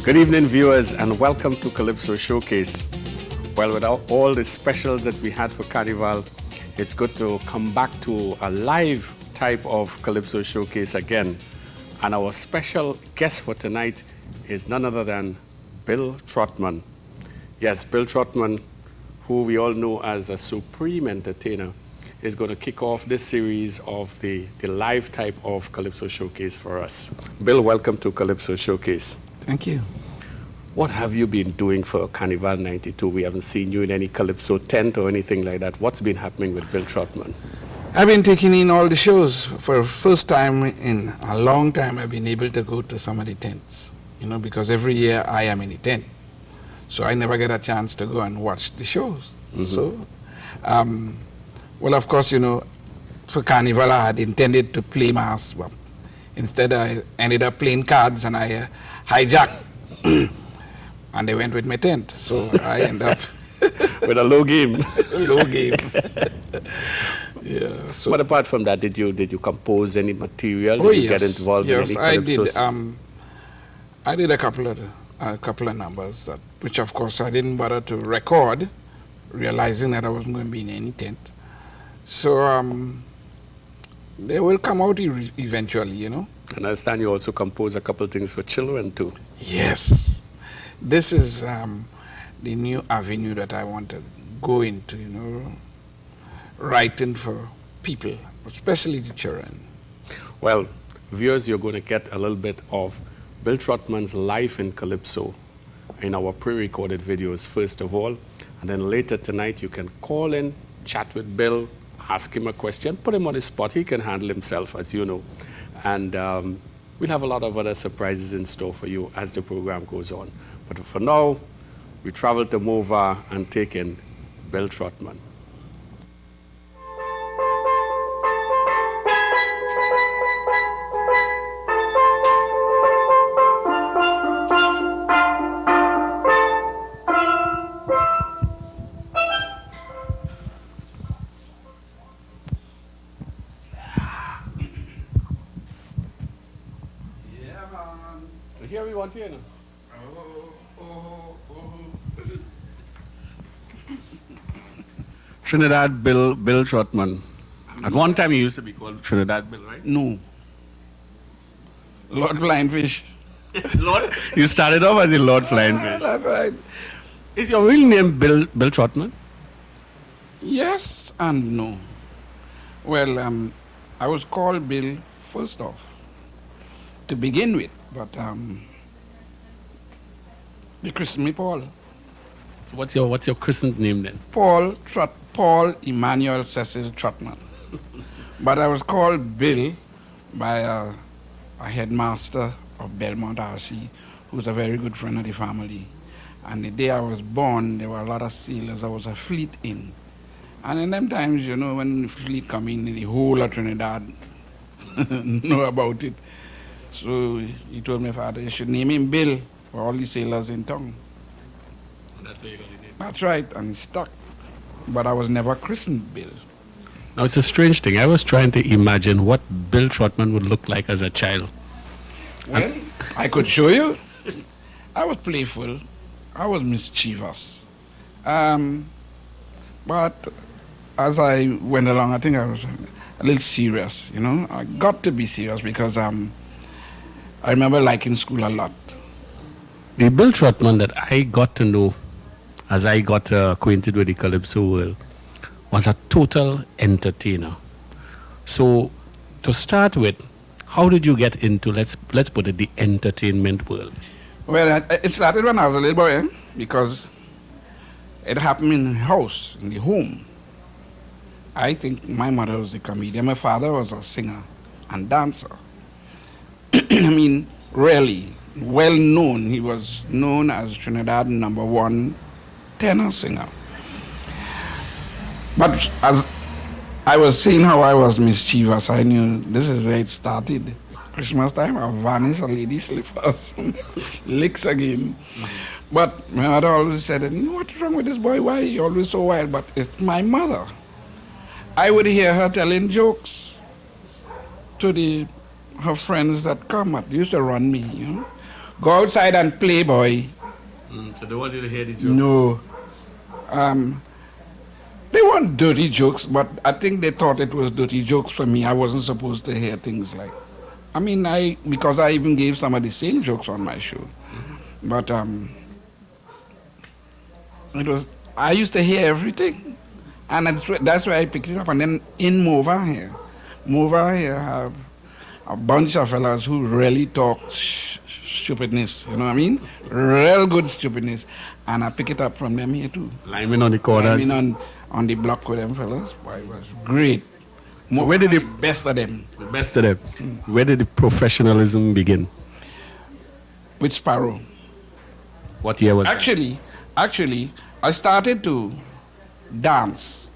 Good evening, viewers, and welcome to Calypso Showcase. Well, without all the specials that we had for Carnival, it's good to come back to a live type of Calypso Showcase again. And our special guest for tonight is none other than Bill Trotman. Yes, Bill Trotman, who we all know as a supreme entertainer, is going to kick off this series of the live type of Calypso Showcase for us. Bill, welcome to Calypso Showcase. Thank you. What have you been doing for Carnival 92? We haven't seen you in any Calypso tent or anything like that. What's been happening with Bill Trotman? I've been taking in all the shows. For the first time in a long time, I've been able to go to some of the tents, because every year I am in a tent. So I never get a chance to go and watch the shows. Mm-hmm. So, well, of course, for Carnival, I had intended to play mass, but instead I ended up playing cards and I hijacked. And they went with my tent, so I end up with a low game. Low game. Yeah. So. But apart from that, did you compose any material? Oh, did you yes. get involved yes, in any calypsos? I did a couple of numbers, which of course I didn't bother to record, realizing that I wasn't going to be in any tent. So they will come out eventually, And I understand you also compose a couple of things for children too. Yes. This is the new avenue that I want to go into, writing for people, especially the children. Well, viewers, you're going to get a little bit of Bill Trotman's life in Calypso in our pre-recorded videos, first of all. And then later tonight, you can call in, chat with Bill, ask him a question, put him on the spot. He can handle himself, as you know. And we'll have a lot of other surprises in store for you as the program goes on. But for now, we travel to Mova and take in Bill Trotman. Here we want you, Trinidad Bill Trotman. At one time he used to be called Trinidad Bill, right? No. Lord Blindfish. Lord? You started off as a Lord Blindfish. That's right. Is your real name Bill Trotman? Yes and no. Well, I was called Bill first off, to begin with, but they christened me Paul. So what's your christened name then? Paul Emmanuel Cecil Trotman. But I was called Bill by a headmaster of Belmont RC, who's a very good friend of the family. And the day I was born, there were a lot of sailors. There was a fleet in. And in them times, when the fleet come in, the whole of Trinidad know about it. So he told my father, you should name him Bill for all the sailors in town. That's where you got the name. That's right, and it stuck. But I was never christened Bill. Now, it's a strange thing. I was trying to imagine what Bill Trotman would look like as a child. Well, I could show you. I was playful. I was mischievous. But as I went along, I think I was a little serious, I got to be serious because I remember liking school a lot. The Bill Trotman that I got to know as I got acquainted with the Calypso world was a total entertainer. So to start with, how did you get into, let's put it, the entertainment world? Well, it started when I was a little boy, because it happened in the house, in the home. I think my mother was a comedian. My father was a singer and dancer. I mean, really well known. He was known as Trinidad #1 tenor singer. But as I was seeing how I was mischievous, I knew this is where it started. Christmas time, I vanish a lady slippers, licks again. But my mother always said, what's wrong with this boy? Why are you always so wild? But it's my mother. I would hear her telling jokes to her friends that come. It used to run me, go outside and play, boy. So they want you to hear the jokes? No. They weren't dirty jokes, but I think they thought it was dirty jokes for me. I wasn't supposed to hear things like, because I even gave some of the same jokes on my show. But I used to hear everything, and that's why I picked it up. And then in Mova here have a bunch of fellas who really talk stupidness, you know what I mean? Real good stupidness. And I pick it up from them here too. Lineman on the corner. Lineman on the block with them fellas. Boy, it was great. So where did the best of them? The best of them. Where did the professionalism begin? With Sparrow. What year was Actually, I started to dance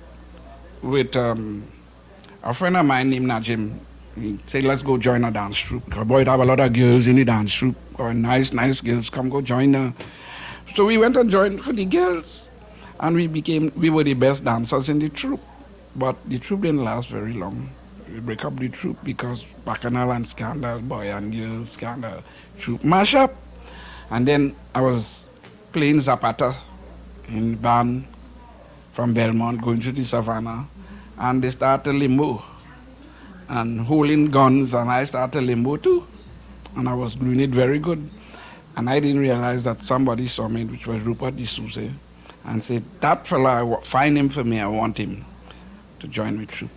with a friend of mine named Najim. He said, let's go join a dance troupe. Because boy, it have a lot of girls in the dance troupe. Or nice girls, come go join her. So we went and joined for the girls. And we were the best dancers in the troupe. But the troupe didn't last very long. We break up the troupe because Bacchanal and Scandal, boy and girl, Scandal, troupe mash up. And then I was playing Zapata in the band from Belmont, going to the Savannah. And they started limbo and holding guns, and I started limbo too. And I was doing it very good. And I didn't realize that somebody saw me, which was Rupert D'Souza, and said, that fella, find him for me, I want him to join with troupe.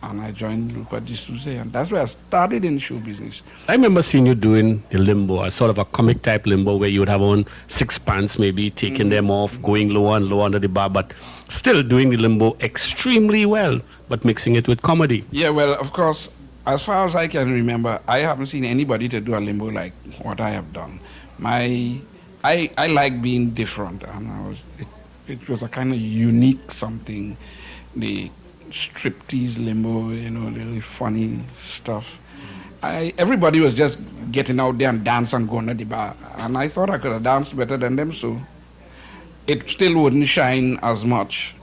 And I joined Rupert D'Souza, and that's where I started in show business. I remember seeing you doing the limbo, a sort of a comic type limbo where you would have on 6 pants, maybe taking them off, going lower and lower under the bar, but still doing the limbo extremely well, but mixing it with comedy. Yeah, well, of course, as far as I can remember, I haven't seen anybody to do a limbo like what I have done. I like being different, and it was a kind of unique something. The striptease limbo, little funny stuff. Everybody was just getting out there and dance and going to the bar, and I thought I could have danced better than them, so it still wouldn't shine as much.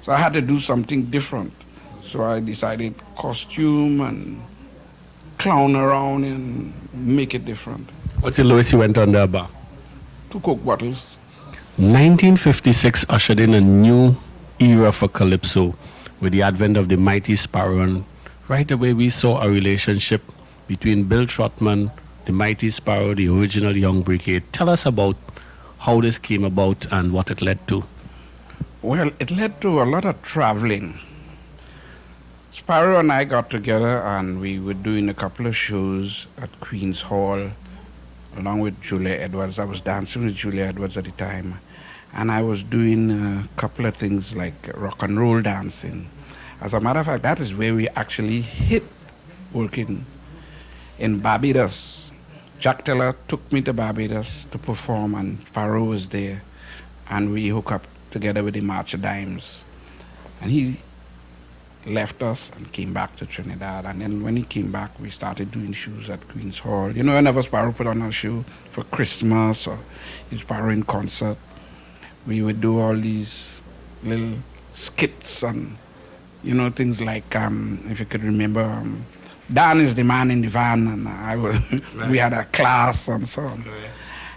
So I had to do something different. So I decided costume and clown around and make it different. What's the lowest you went on the bar? 2 Coke bottles. 1956 ushered in a new era for Calypso with the advent of the Mighty Sparrow, and right away we saw a relationship between Bill Trotman, the Mighty Sparrow, the original Young Brigade. Tell us about how this came about and what it led to. Well, it led to a lot of traveling. Sparrow and I got together and we were doing a couple of shows at Queen's Hall along with Julia Edwards. I was dancing with Julia Edwards at the time, and I was doing a couple of things like rock and roll dancing. As a matter of fact, that is where we actually hit working in Barbados. Jack Teller took me to Barbados to perform, and Sparrow was there, and we hooked up together with the March of Dimes. And he left us and came back to Trinidad, and then when he came back, we started doing shows at Queen's Hall. Whenever Sparrow put on a show for Christmas or Sparrow in concert, we would do all these little skits and things like if you could remember, Dan is the man in the van, and I was we had a class and so on. Right.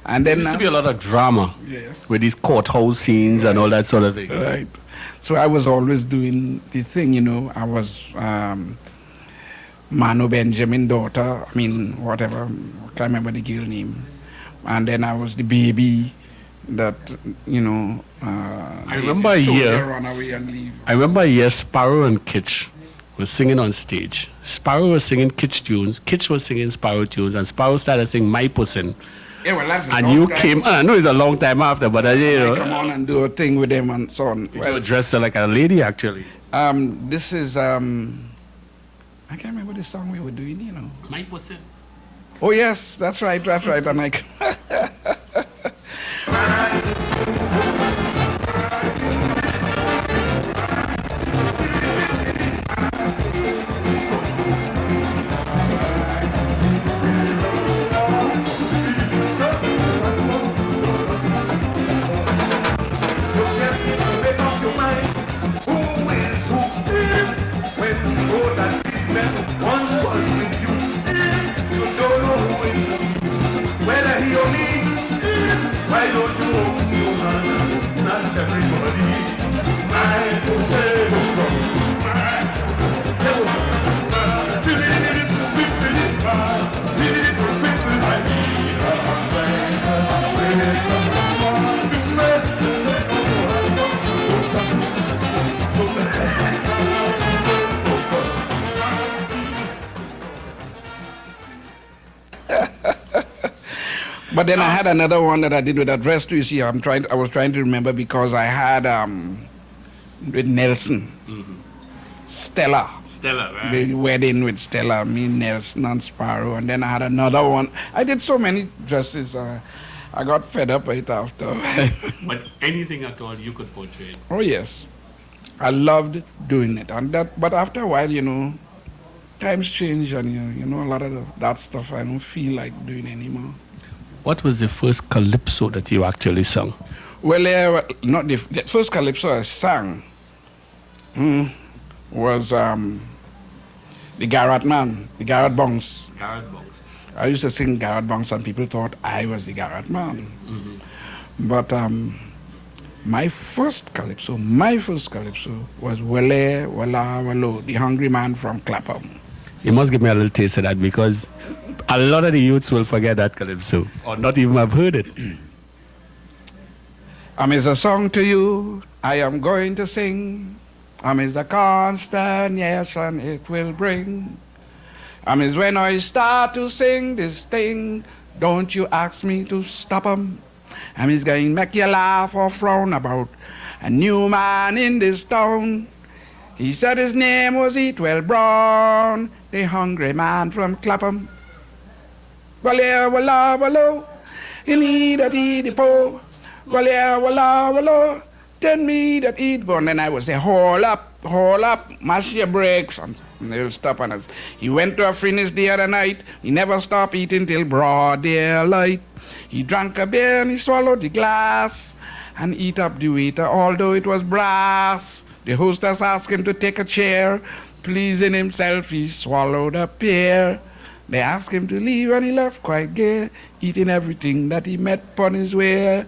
And then there used to be a lot of drama, yes, with these courthouse scenes and all that sort of thing. Right. So I was always doing the thing, I was Mano Benjamin's daughter, whatever, I can't remember the girl name. And then I was the baby that, I remember a year, Runaway and leave. I remember a year Sparrow and Kitch was singing on stage. Sparrow was singing Kitch tunes, Kitch was singing Sparrow tunes, and Sparrow started singing My Pussin'. Yeah, well, that's a and long you time. came, I know it's a long time after, but I come on and do a thing with them and so on. You were dressed like a lady, actually. This is, I can't remember the song we were doing, My Pussin'. Oh, yes, that's right. And Well, But then I had another one that I did with address to. You see, I was trying to remember because I had with Nelson, Stella. Stella, right? The wedding with Stella, me, Nelson, and Sparrow, and then I had another one. I did so many dresses. I got fed up with it after. But anything at all you could portray. Oh yes, I loved doing it, and that. But after a while, times change, and a lot of that stuff I don't feel like doing anymore. What was the first calypso that you actually sung? Well, not the first calypso I sang was the Garrett Man, the Garrett Bongs. Garrett Bongs. I used to sing Garrett Bongs, and people thought I was the Garrett Man. But my first calypso was Wale Wala Walo, the hungry man from Clapham. You must give me a little taste of that, because a lot of the youths will forget that calypso or not even have heard it. Is a song to you I am going to sing. Is a constant yes, and it will bring. Is when I start to sing this thing, don't you ask me to stop 'em. Is going to make you laugh or frown about a new man in this town. He said his name was Eatwell Brown, the hungry man from Clapham. Walla walla wallo, you need that eat po. Walla walla wallo, tell me that eat po. And then I would say, hold up, mash your brakes, and they'll stop on us. He went to a friend's the other night. He never stopped eating till broad daylight. He drank a beer and he swallowed the glass and eat up the waiter, although it was brass. The hostess asked him to take a chair. Pleasing himself, he swallowed a pear. They asked him to leave, and he left quite gay, eating everything that he met upon his way.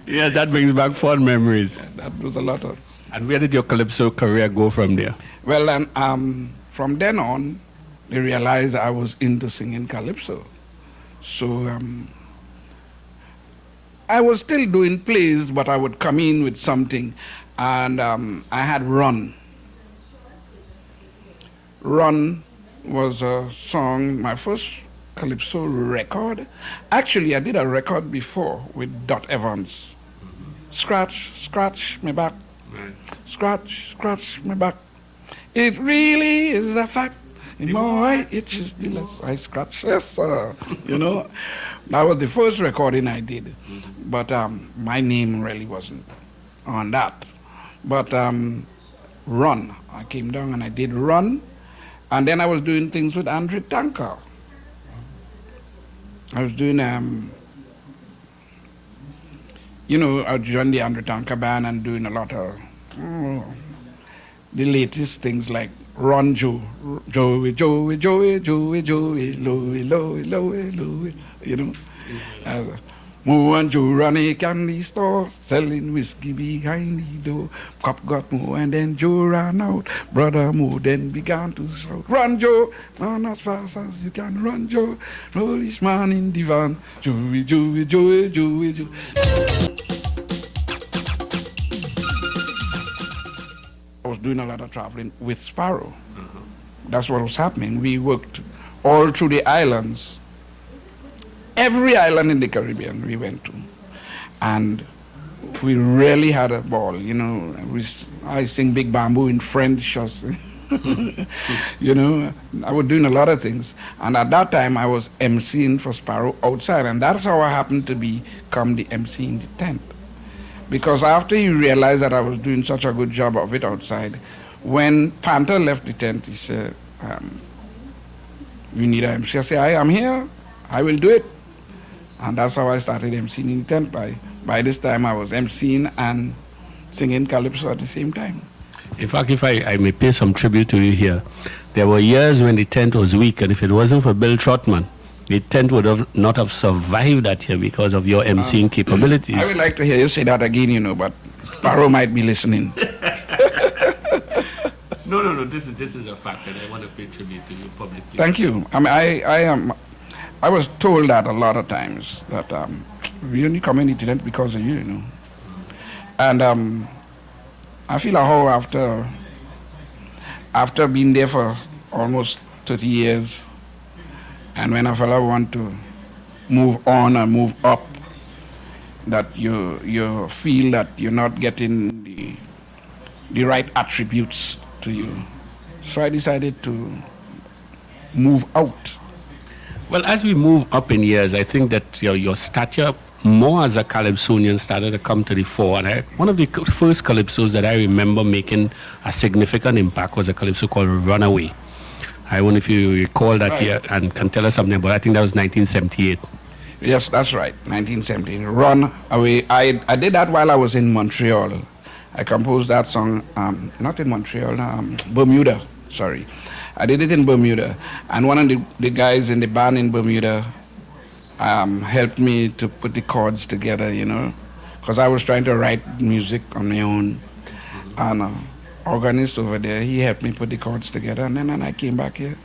Yeah, that brings back fond memories. That was a lot of. And where did your calypso career go from there? Well, and from then on, they realized I was into singing calypso. So I was still doing plays, but I would come in with something. And I had Run. Run was a song, my first calypso record. Actually, I did a record before with Dot Evans. Scratch, scratch me back. Right. Scratch, scratch me back. It really is a fact. The more I itches, the less I scratch. Yes, that was the first recording I did. But my name really wasn't on that. But Run, I came down and I did Run. And then I was doing things with Andre Tanker. I was doing, I joined the Andre Tanker band and doing a lot of the latest things like Run Joe, Joey, Joey, Joey, Joey, Joey, Louie, Louie, Louie, Louie, Mo and Joe run a candy store, selling whiskey behind the door. Cop got Mo and then Joe ran out. Brother Mo then began to shout, Run Joe, run as fast as you can, run Joe. Policeman in the van, Joey, Joey, Joey, Joey, Joey. I was doing a lot of traveling with Sparrow. That's what was happening. We worked all through the islands. Every island in the Caribbean we went to. And we really had a ball, I sing Big Bamboo in French. I was doing a lot of things. And at that time I was emceeing for Sparrow outside, and that's how I happened to become the MC in the tent. Because after he realized that I was doing such a good job of it outside, when Panther left the tent, he said, you need an MC. I said, I'm here, I will do it. And that's how I started emceeing in the tent. By this time I was emceeing and singing calypso at the same time. In fact, if I may pay some tribute to you here, there were years when the tent was weak, and if it wasn't for Bill Trotman, the tent would have not have survived that here because of your emceeing capabilities. I would like to hear you say that again, but Paro might be listening. No. This is a fact, and I want to pay tribute to you publicly. Thank you. I mean, I was told that a lot of times that we only come in the tent because of you, And I feel how after being there for almost 30 years, and when a fellow want to move on and move up, that you feel that you're not getting the right attributes to you. So I decided to move out. Well, as we move up in years, I think that your stature more as a calypsonian started to come to the fore. And one of the first calypsos that I remember making a significant impact was a calypso called Runaway. I wonder if you recall that year and can tell us something about it. I think that was 1978. Yes, that's right, 1978. Run Away. I did that while I was in Montreal. I composed that song, not in Montreal, Bermuda, sorry. I did it in Bermuda. And one of the guys in the band in Bermuda helped me to put the chords together, because I was trying to write music on my own. And organist over there, he helped me put the chords together. And then when I came back here,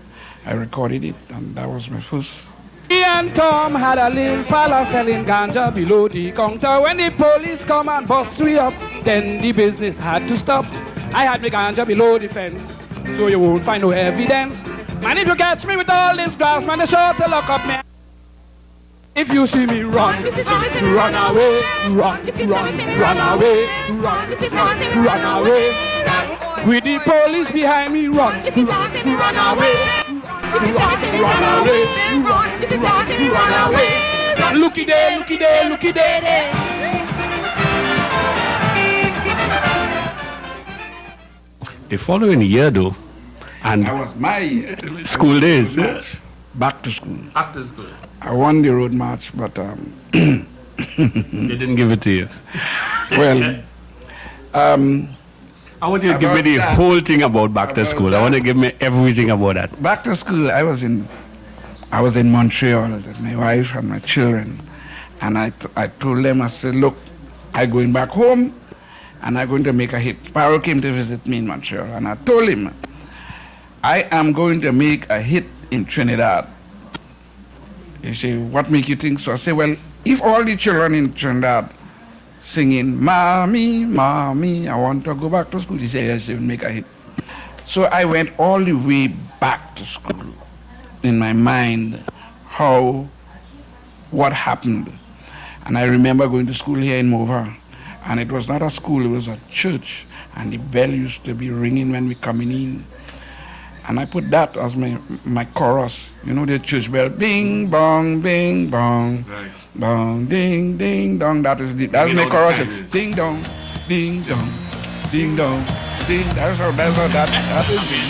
I recorded it, and that was my first. Me and Tom had a little palace selling ganja below the counter. When the police come and bust we up, then the business had to stop. I had my ganja below the fence, so you won't find no evidence. Man, if you catch me with all this grass, man, they sure to lock up me. If you see me run away, run away, run away. With the police behind me, run away. Run away. Looky there. The following year, though, and that was my school days. Back to school. After school. I won the road march, but they didn't give it to you. Well, I want you to give me the whole thing about back to school. I want to give me everything about that. Back to school, I was in Montreal with my wife and my children, and I told them, I said, look, I'm going back home, and I'm going to make a hit. Paro came to visit me in Montreal, and I told him, I am going to make a hit in Trinidad. He said, what make you think so? I said, well, if all the children in Trinidad singing, Mommy, Mommy, I want to go back to school, he said, yes, you'll make a hit. So I went all the way back to school in my mind, what happened. And I remember going to school here in Mova, and it was not a school, it was a church, and the bell used to be ringing when we coming in. And I put that as my chorus. The church bell, bing bong, right. Bong, ding ding dong. That's my chorus. Ding dong, ding dong, ding dong, ding. That is it.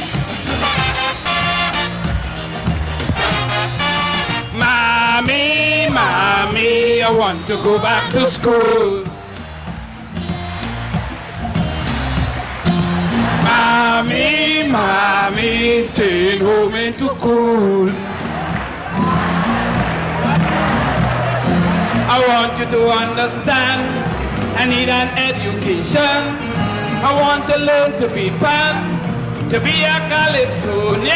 Mommy, Mommy, I want to go back to school. Mommy, Mommy, staying home ain't too cool. I want you to understand, I need an education. I want to learn to be pan, to be a calypsonian.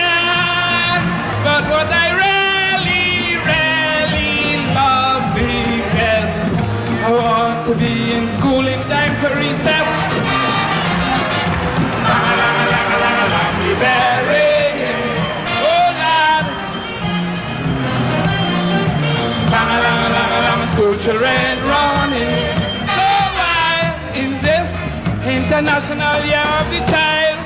But what I really, really love the best, I want to be in school in time for recess. Berry, oh lad, school children running so wild in this International Year of the Child.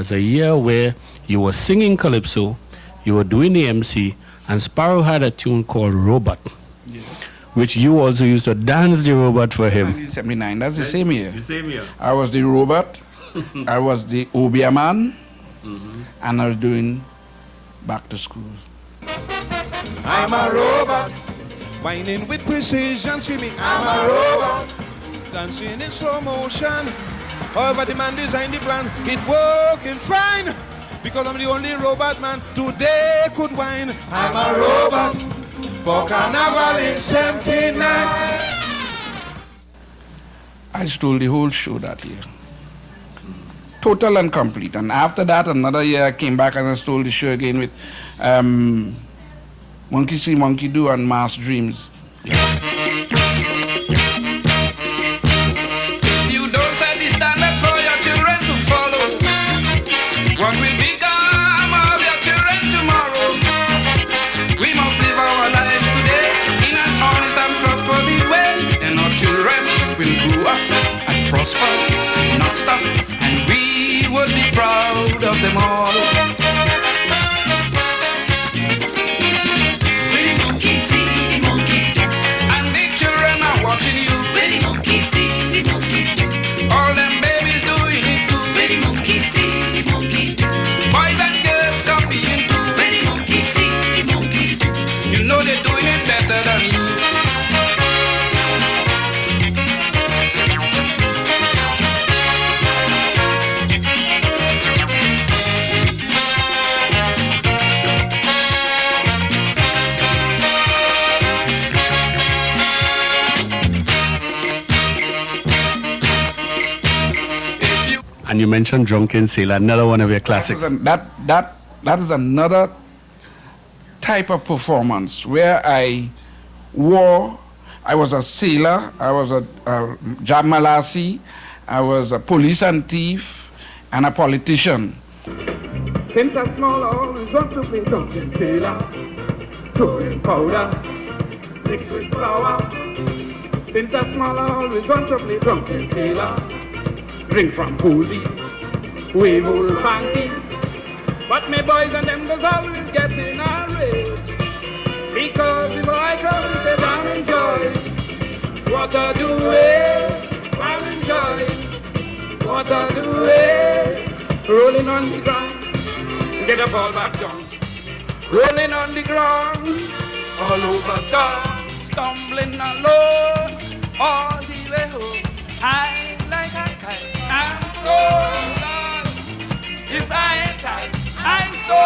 was a year where you were singing Calypso, you were doing the MC, and Sparrow had a tune called Robot, which you also used to dance the robot for him. 1979, that's the same year. The same year. I was the robot, I was the Obia man, and I was doing Back to School. I'm a robot, whining with precision, screaming, I'm a robot, dancing in slow motion. However, the man designed the plan, it working fine, because I'm the only robot man today could whine. I'm a robot for Carnival in 79. I stole the whole show that year. Total and complete. And after that, another year, I came back and I stole the show again with Monkey See, Monkey Do and Mass Dreams. If you don't set the standard for your children to follow, what will become of your children tomorrow? We must live our lives today in an honest and trustworthy way, and our children will grow up and prosper, not stop, and we would be proud of them all. All them babies doing it too. Boys and girls copying too. You know they're doing it better than you. And you mentioned Drunken Sailor, another one of your classics. That is another type of performance where I was a sailor, I was a Jab Malassi, I was a police and thief, and a politician. Since I'm small, I always want to play drunken sailor. Throwing powder, mixed with flour. Since I'm small, I always want to play drunken sailor. Drink from Posey, wave old fancy. But my boys and them does always get in a rage, because the boy comes they don't enjoy. What I do is, I'm enjoying. What I do is, rolling on the ground, get a ball back down. Rolling on the ground, all over town, stumbling alone, all the way home. I like a kite, I'm so lost. If I ain't tight, I'm so.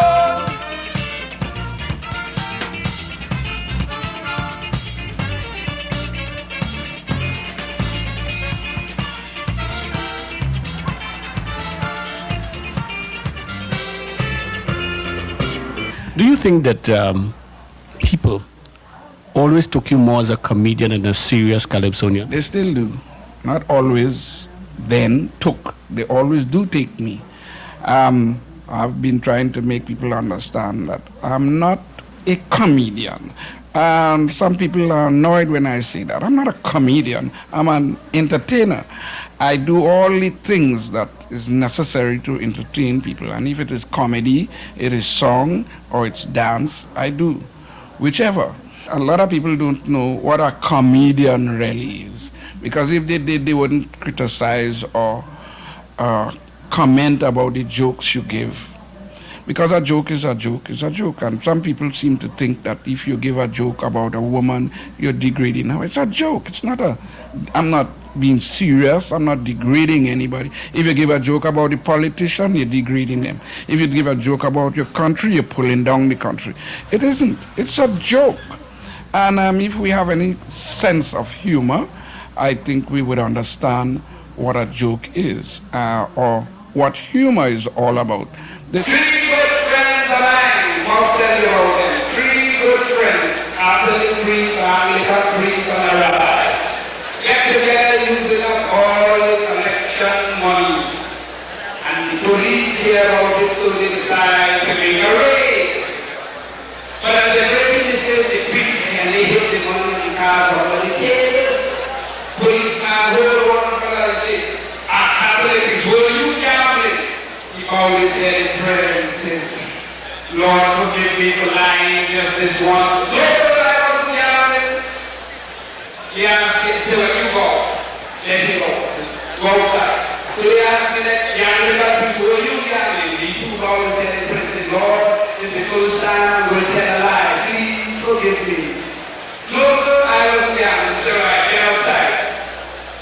Do you think that people always took you more as a comedian than a serious calypsonian? They still do. Not always then took. They always do take me. I've been trying to make people understand that I'm not a comedian. Some people are annoyed when I say that. I'm not a comedian. I'm an entertainer. I do all the things that is necessary to entertain people. And if it is comedy, it is song, or it's dance, I do. Whichever. A lot of people don't know what a comedian really is. Because if they did, they wouldn't criticize or comment about the jokes you give. Because a joke is a joke is a joke. And some people seem to think that if you give a joke about a woman, you're degrading her. It's a joke. It's not a... I'm not being serious. I'm not degrading anybody. If you give a joke about a politician, you're degrading them. If you give a joke about your country, you're pulling down the country. It isn't. It's a joke. And if we have any sense of humor, I think we would understand what a joke is, or what humor is all about. Three good friends of mine, must tell you about them. Three good friends, Catholic priest, Anglican priest, and a rabbi. Get together using up all the collection money. And the police hear about it, so they decide to make a raid. But as they break in the place, they twist and they hit the money in the cars over the table. Policeman heard one fellow say, a Catholic is, were you gambling? He bowed his head in prayer and says, Lord, forgive me for lying just this once. Yes, sir, I wasn't gambling. He asked me, he said, well, you go. Let me go. Go outside. So he asked me next, gambling got people, were you gambling? He too bowed his head in prayer and said, Lord, this is the first time I'm going to tell a lie. Please forgive me. No, sir, I wasn't gambling. Sir, I get outside.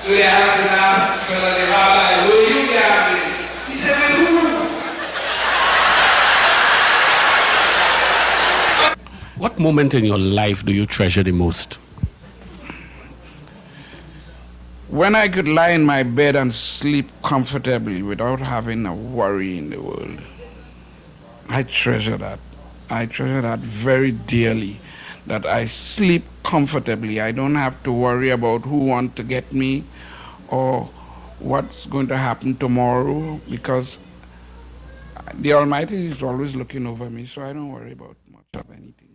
So they asked him now, fella, the rabbi, were you gambling? He said, with who? What moment in your life do you treasure the most? When I could lie in my bed and sleep comfortably without having a worry in the world. I treasure that. I treasure that very dearly. That I sleep comfortably. I don't have to worry about who wants to get me or what's going to happen tomorrow, because the Almighty is always looking over me, so I don't worry about much of anything.